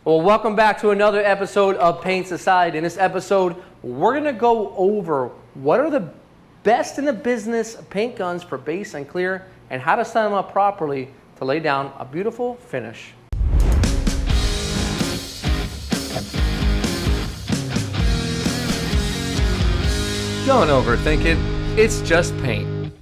Well, welcome back to another episode of Paint Society. In this episode, we're going to go over what are the best in the business paint guns for base and clear and how to set them up properly to lay down a beautiful finish. Don't overthink it, it's just paint.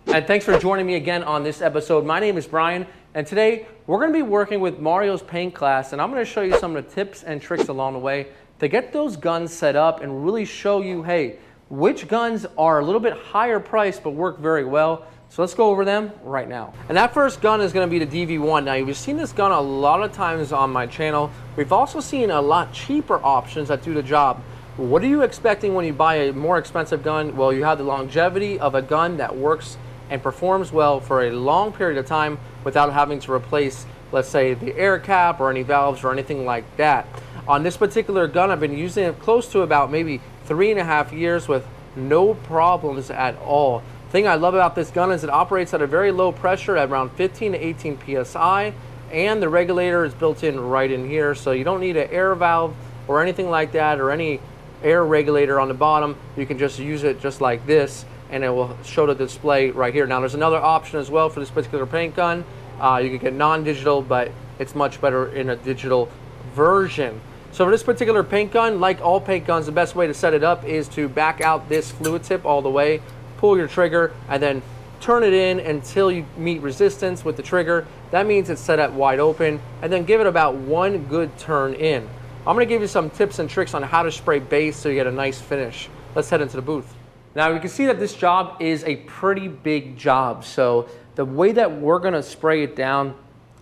And thanks for joining me again on this episode. My name is Brian, and today we're going to be working with Mario's paint class, and I'm going to show you some of the tips and tricks along the way to get those guns set up and really show you, hey, which guns are a little bit higher priced but work very well. So let's go over them right now. And that first gun is going to be the DV1. Now, you've seen this gun a lot of times on my channel. We've also seen a lot cheaper options that do the job. What are you expecting when you buy a more expensive gun? Well, you have the longevity of a gun that works and performs well for a long period of time without having to replace, let's say, the air cap or any valves or anything like that. On this particular gun, I've been using it close to about maybe 3.5 years with no problems at all. The thing I love about this gun is it operates at a very low pressure at around 15 to 18 psi, and the regulator is built in right in here, so you don't need an air valve or anything like that or any air regulator on the bottom. You can just use it just like this and it will show the display right here. Now, there's another option as well for this particular paint gun. You can get non-digital, but it's much better in a digital version. So for this particular paint gun, like all paint guns, the best way to set it up is to back out this fluid tip all the way, pull your trigger, and then turn it in until you meet resistance with the trigger. That means it's set at wide open, and then give it about one good turn in. I'm going to give you some tips and tricks on how to spray base so you get a nice finish. Let's head into the booth. Now, you can see that this job is a pretty big job. So the way that we're going to spray it down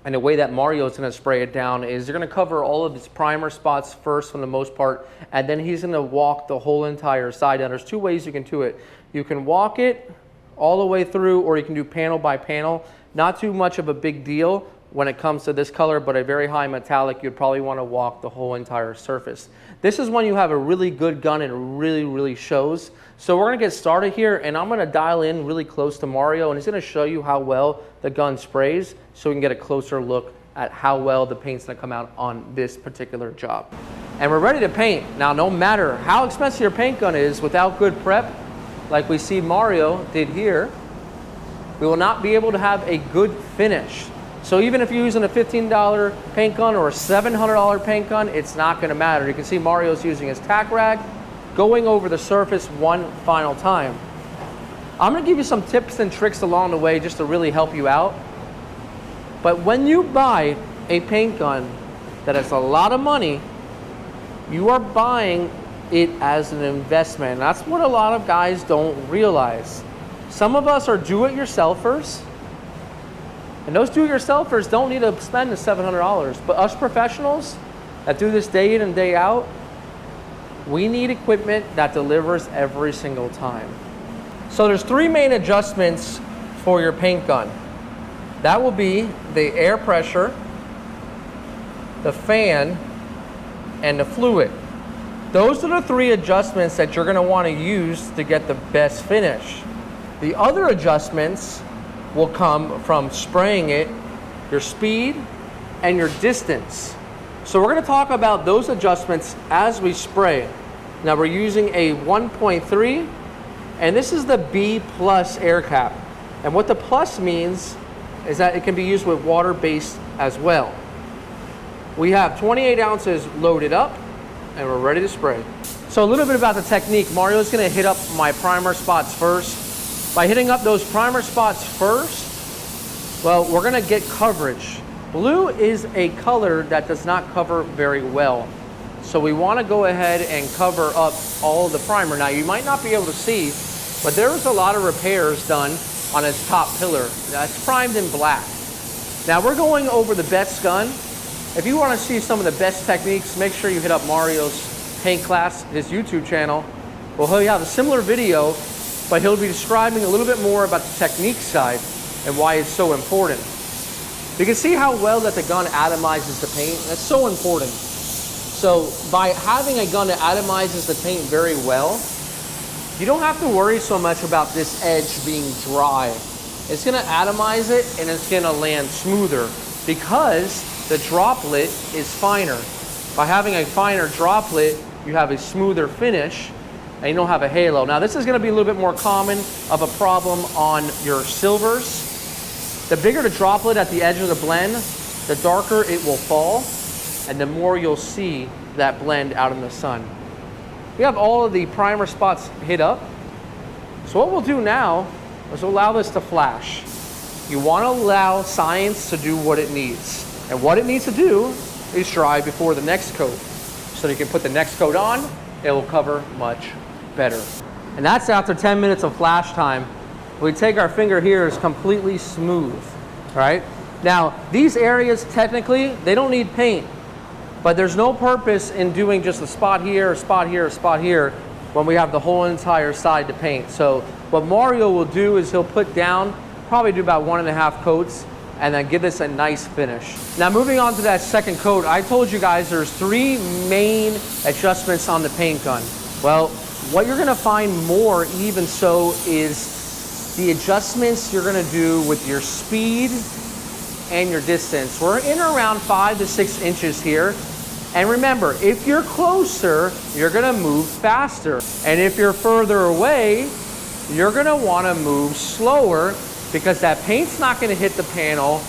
and the way that Mario is going to spray it down is you're going to cover all of his primer spots first for the most part, and then he's going to walk the whole entire side. Now, there's two ways you can do it. You can walk it all the way through, or you can do panel by panel. Not too much of a big deal when it comes to this color, but a very high metallic, you'd probably want to walk the whole entire surface. This is when you have a really good gun and it really shows. So we're going to get started here, and I'm going to dial in really close to Mario, and he's going to show you how well the gun sprays so we can get a closer look at how well the paint's going to come out on this particular job. And we're ready to paint. Now, no matter how expensive your paint gun is, without good prep, like we see Mario did here, we will not be able to have a good finish. So even if you're using a $15 paint gun or a $700 paint gun, it's not going to matter. You can see Mario's using his tack rag, going over the surface one final time. I'm going to give you some tips and tricks along the way just to really help you out. But when you buy a paint gun that is a lot of money, you are buying it as an investment. And that's what a lot of guys don't realize. Some of us are do-it-yourselfers, and those do-it-yourselfers don't need to spend the $700. But us professionals that do this day in and day out, we need equipment that delivers every single time. So there's three main adjustments for your paint gun. That will be the air pressure, the fan, and the fluid. Those are the three adjustments that you're going to want to use to get the best finish. The other adjustments will come from spraying it, your speed, and your distance. So we're going to talk about those adjustments as we spray. Now, we're using a 1.3, and this is the B plus air cap. And what the plus means is that it can be used with water-based as well. We have 28 ounces loaded up, and we're ready to spray. So a little bit about the technique. Mario's going to hit up my primer spots first. By hitting up those primer spots first, well, we're going to get coverage. Blue is a color that does not cover very well. So we want to go ahead and cover up all of the primer. Now, you might not be able to see, but there was a lot of repairs done on its top pillar. That's primed in black. Now, we're going over the best gun. If you want to see some of the best techniques, make sure you hit up Mario's paint class, his YouTube channel. Well, he'll have a similar video, but he'll be describing a little bit more about the technique side and why it's so important. You can see how well that the gun atomizes the paint. That's so important. So by having a gun that atomizes the paint very well, you don't have to worry so much about this edge being dry. It's going to atomize it and it's going to land smoother because the droplet is finer. By having a finer droplet, you have a smoother finish and you don't have a halo. Now this is going to be a little bit more common of a problem on your silvers. The bigger the droplet at the edge of the blend, the darker it will fall and the more you'll see that blend out in the sun. We have all of the primer spots hit up. So what we'll do now is we'll allow this to flash. You want to allow science to do what it needs. And what it needs to do is dry before the next coat. So you can put the next coat on, it will cover much better. And that's after 10 minutes of flash time. We take our finger here, it's completely smooth, right? Now, these areas, technically, they don't need paint, but there's no purpose in doing just a spot here, a spot here, a spot here, when we have the whole entire side to paint. So what Mario will do is he'll put down, probably do about 1.5 coats, and then give this a nice finish. Now moving on to that second coat, I told you guys there's 3 main adjustments on the paint gun. Well, what you're gonna find more even so is the adjustments you're gonna do with your speed and your distance. We're in around 5 to 6 inches here. And remember, if you're closer, you're gonna move faster. And if you're further away, you're gonna wanna move slower because that paint's not gonna hit the panel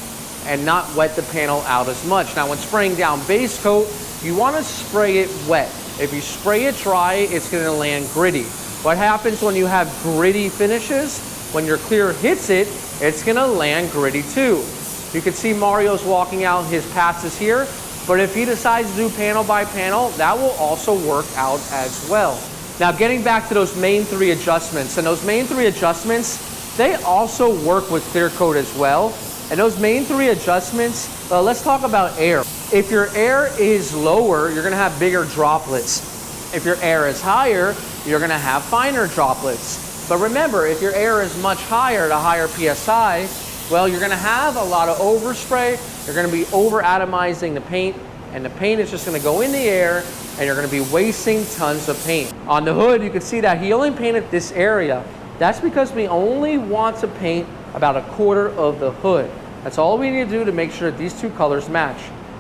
and not wet the panel out as much. Now when spraying down base coat, you wanna spray it wet. If you spray it dry, it's gonna land gritty. What happens when you have gritty finishes? When your clear hits it, it's gonna land gritty too. You can see Mario's walking out his passes here, but if he decides to do panel by panel, that will also work out as well. Now getting back to those main 3 adjustments, and those main 3 adjustments, they also work with clear coat as well. And those main 3 adjustments, let's talk about air. If your air is lower, you're gonna have bigger droplets. If your air is higher, you're gonna have finer droplets. But remember, if your air is much higher, at a higher PSI, well, you're gonna have a lot of overspray, you're gonna be over atomizing the paint, and the paint is just gonna go in the air, and you're gonna be wasting tons of paint. On the hood, you can see that he only painted this area. That's because we only want to paint about 1/4 of the hood. That's all we need to do to make sure that these 2 colors match.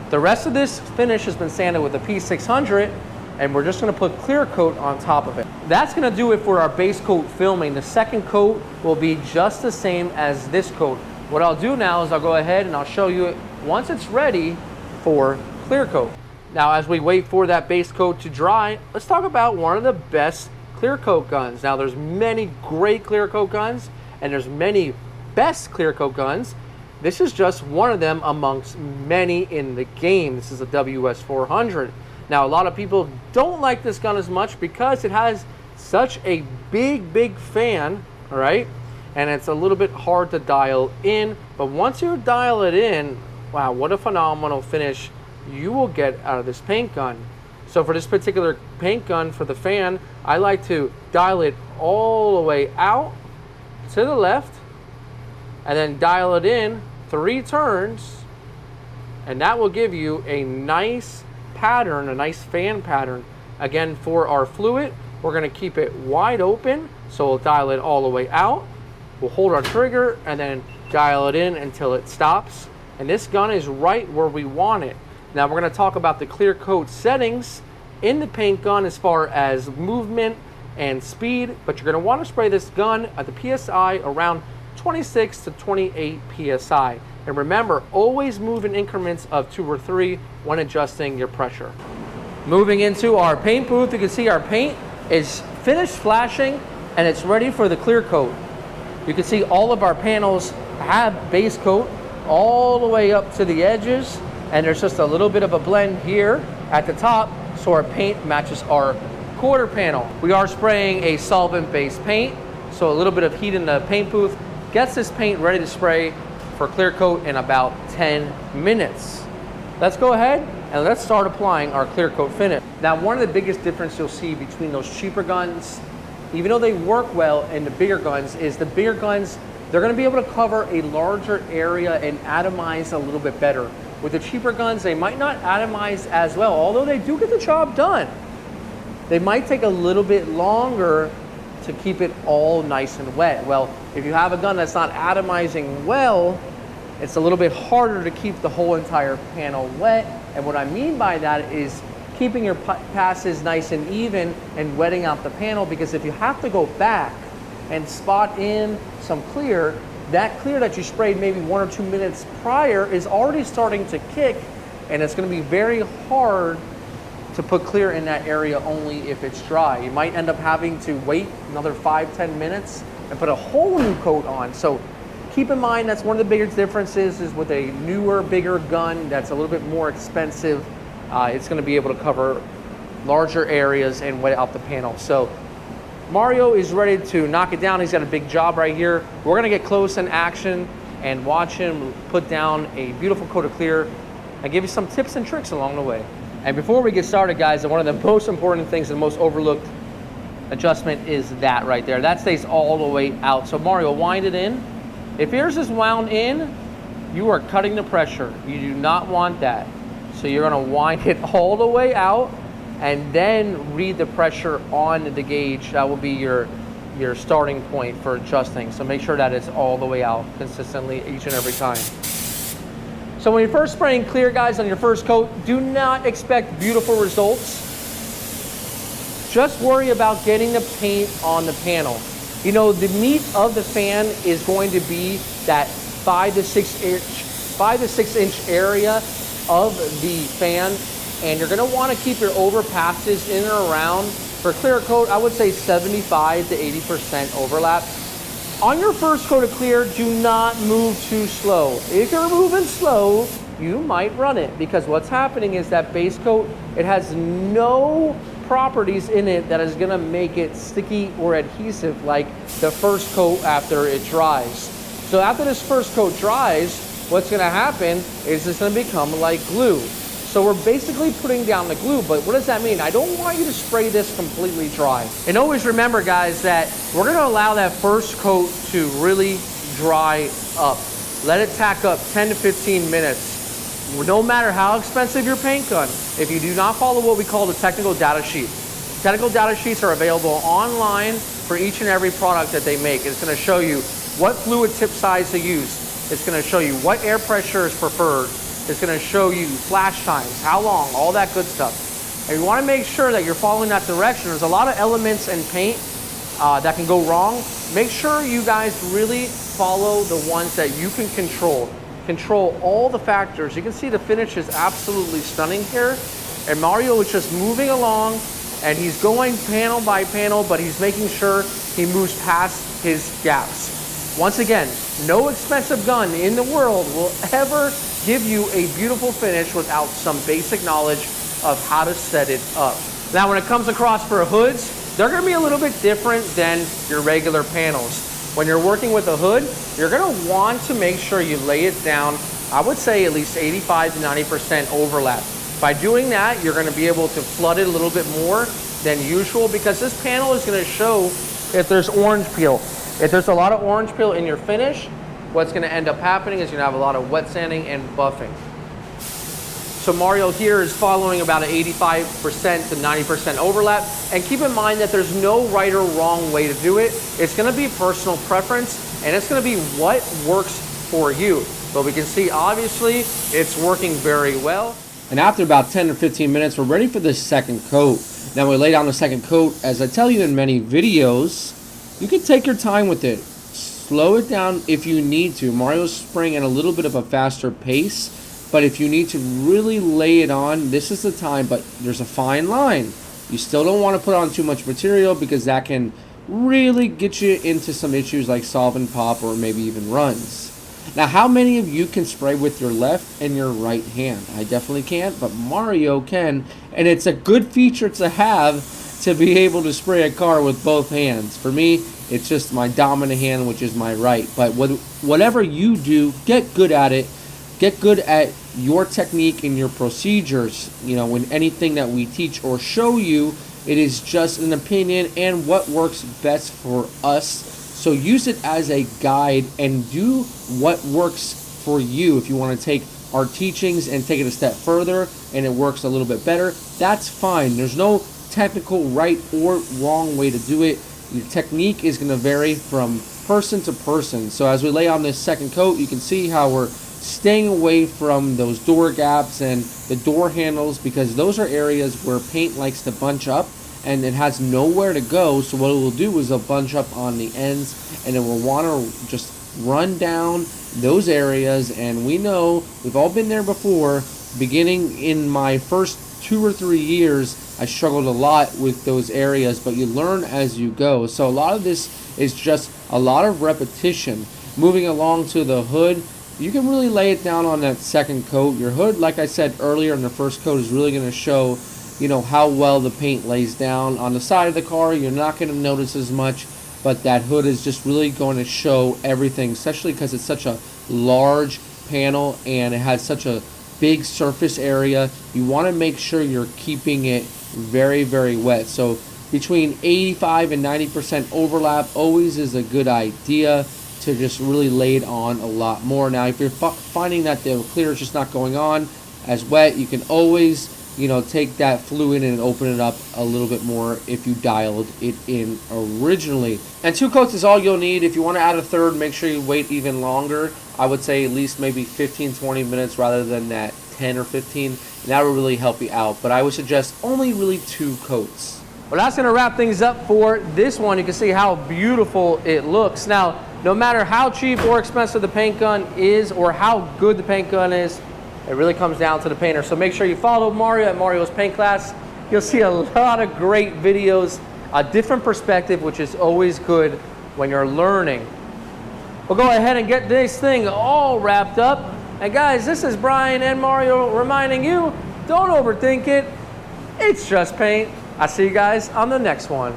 The rest of this finish has been sanded with a P600, and we're just gonna put clear coat on top of it. That's gonna do it for our base coat filming. The second coat will be just the same as this coat. What I'll do now is I'll go ahead and I'll show you it once it's ready for clear coat. Now as we wait for that base coat to dry, let's talk about one of the best clear coat guns. Now there's many great clear coat guns and there's many best clear coat guns. This is just one of them amongst many in the game. This is a WS400. Now a lot of people don't like this gun as much because it has such a big fan, all right? And it's a little bit hard to dial in, but once you dial it in, wow, what a phenomenal finish you will get out of this paint gun. So for this particular paint gun for the fan, I like to dial it all the way out to the left and then dial it in 3 turns, and that will give you a nice pattern, a nice fan pattern. Again, for our fluid, we're gonna keep it wide open, so we'll dial it all the way out. We'll hold our trigger and then dial it in until it stops. And this gun is right where we want it. Now we're gonna talk about the clear coat settings in the paint gun as far as movement and speed, but you're gonna wanna spray this gun at the PSI around 26 to 28 PSI. And remember, always move in increments of 2 or 3 when adjusting your pressure. Moving into our paint booth, you can see our paint is finished flashing and it's ready for the clear coat. You can see all of our panels have base coat all the way up to the edges, and there's just a little bit of a blend here at the top so our paint matches our quarter panel. We are spraying a solvent-based paint, so a little bit of heat in the paint booth gets this paint ready to spray for clear coat in about 10 minutes. Let's go ahead and let's start applying our clear coat finish. Now, one of the biggest difference you'll see between those cheaper guns, even though they work well, and the bigger guns, is the bigger guns, they're gonna be able to cover a larger area and atomize a little bit better. With the cheaper guns, they might not atomize as well, although they do get the job done. They might take a little bit longer to keep it all nice and wet. Well, if you have a gun that's not atomizing well, it's a little bit harder to keep the whole entire panel wet. And what I mean by that is keeping your passes nice and even and wetting out the panel, because if you have to go back and spot in some clear, that clear that you sprayed maybe 1 or 2 minutes prior is already starting to kick, and it's going to be very hard to put clear in that area only if it's dry. You might end up having to wait another 5-10 minutes and put a whole new coat on. So keep in mind, that's one of the biggest differences is with a newer, bigger gun that's a little bit more expensive, it's going to be able to cover larger areas and wet out the panel. So Mario is ready to knock it down. He's got a big job right here. We're going to get close in action and watch him put down a beautiful coat of clear and give you some tips and tricks along the way. And before we get started, guys, one of the most important things and most overlooked adjustment is that right there. That stays all the way out. So Mario, wind it in. If yours is wound in, you are cutting the pressure. You do not want that. So you're going to wind it all the way out and then read the pressure on the gauge. That will be your starting point for adjusting. So make sure that it's all the way out consistently each and every time. So when you're first spraying clear, guys, on your first coat, do not expect beautiful results. Just worry about getting the paint on the panel. You know, the meat of the fan is going to be that 5 to 6 inch area of the fan, and you're going to want to keep your overpasses in and around. For clear coat, I would say 75 to 80% overlap. On your first coat of clear, do not move too slow. If you're moving slow, you might run it, because what's happening is that base coat, it has no properties in it that is going to make it sticky or adhesive like the first coat after it dries. So after this first coat dries, what's going to happen is it's going to become like glue. So we're basically putting down the glue, but what does that mean? I don't want you to spray this completely dry. And always remember, guys, that we're gonna allow that first coat to really dry up. Let it tack up 10 to 15 minutes. No matter how expensive your paint gun, if you do not follow what we call the technical data sheet. Technical data sheets are available online for each and every product that they make. It's gonna show you what fluid tip size to use. It's gonna show you what air pressure is preferred. It's going to show you flash times, how long, all that good stuff. And you want to make sure that you're following that direction. There's a lot of elements in paint that can go wrong. Make sure you guys really follow the ones that you can control. Control all the factors. You can see the finish is absolutely stunning here. And Mario is just moving along, and he's going panel by panel, but he's making sure he moves past his gaps. Once again, no expensive gun in the world will ever give you a beautiful finish without some basic knowledge of how to set it up. Now, when it comes across for hoods, they're going to be a little bit different than your regular panels. When you're working with a hood, you're going to want to make sure you lay it down, I would say at least 85 to 90% overlap. By doing that, you're going to be able to flood it a little bit more than usual, because this panel is going to show if there's orange peel. If there's a lot of orange peel in your finish, what's going to end up happening is you're going to have a lot of wet sanding and buffing. So Mario here is following about an 85% to 90% overlap. And keep in mind that there's no right or wrong way to do it. It's going to be personal preference, and it's going to be what works for you. But we can see, obviously, it's working very well. And after about 10 to 15 minutes, we're ready for the second coat. Now we lay down the second coat. As I tell you in many videos, you can take your time with it. Slow it down if you need to. Mario's spraying at a little bit of a faster pace, but if you need to really lay it on, this is the time. But there's a fine line. You still don't want to put on too much material, because that can really get you into some issues like solvent pop or maybe even runs. Now, how many of you can spray with your left and your right hand? I definitely can't, but Mario can, and it's a good feature to have, to be able to spray a car with both hands. For me, it's just my dominant hand, which is my right. But whatever you do, get good at it. Get good at your technique and your procedures. You know, in anything that we teach or show you, it is just an opinion and what works best for us. So use it as a guide and do what works for you. If you want to take our teachings and take it a step further and it works a little bit better, that's fine. There's no technical right or wrong way to do it. Your technique is going to vary from person to person. So as we lay on this second coat, you can see how we're staying away from those door gaps and the door handles, because those are areas where paint likes to bunch up and it has nowhere to go. So what it will do is it'll bunch up on the ends, and it will want to just run down those areas. And we know, we've all been there before. Beginning in my first 2 or 3 years, I struggled a lot with those areas, but you learn as you go. So a lot of this is just a lot of repetition. Moving along to the hood, you can really lay it down on that second coat. Your hood, like I said earlier, in the first coat is really going to show, how well the paint lays down. On the side of the car, you're not going to notice as much, but that hood is just really going to show everything, especially because it's such a large panel and it has such a big surface area. You want to make sure you're keeping it very, very wet. So between 85 and 90% overlap always is a good idea to just really lay it on a lot more. Now, if you're finding that the clear is just not going on as wet, you can always, take that fluid and open it up a little bit more if you dialed it in originally. And 2 coats is all you'll need. If you want to add a third, make sure you wait even longer. I would say at least maybe 15-20 minutes rather than that 10 or 15, and that will really help you out. But I would suggest only really 2 coats. Well, that's going to wrap things up for this one. You can see how beautiful it looks. Now, no matter how cheap or expensive the paint gun is or how good the paint gun is, it really comes down to the painter. So make sure you follow Mario at Mario's Paint Class. You'll see a lot of great videos, a different perspective, which is always good when you're learning. We'll go ahead and get this thing all wrapped up. And guys, this is Brian and Mario reminding you, don't overthink it. It's just paint. I'll see you guys on the next one.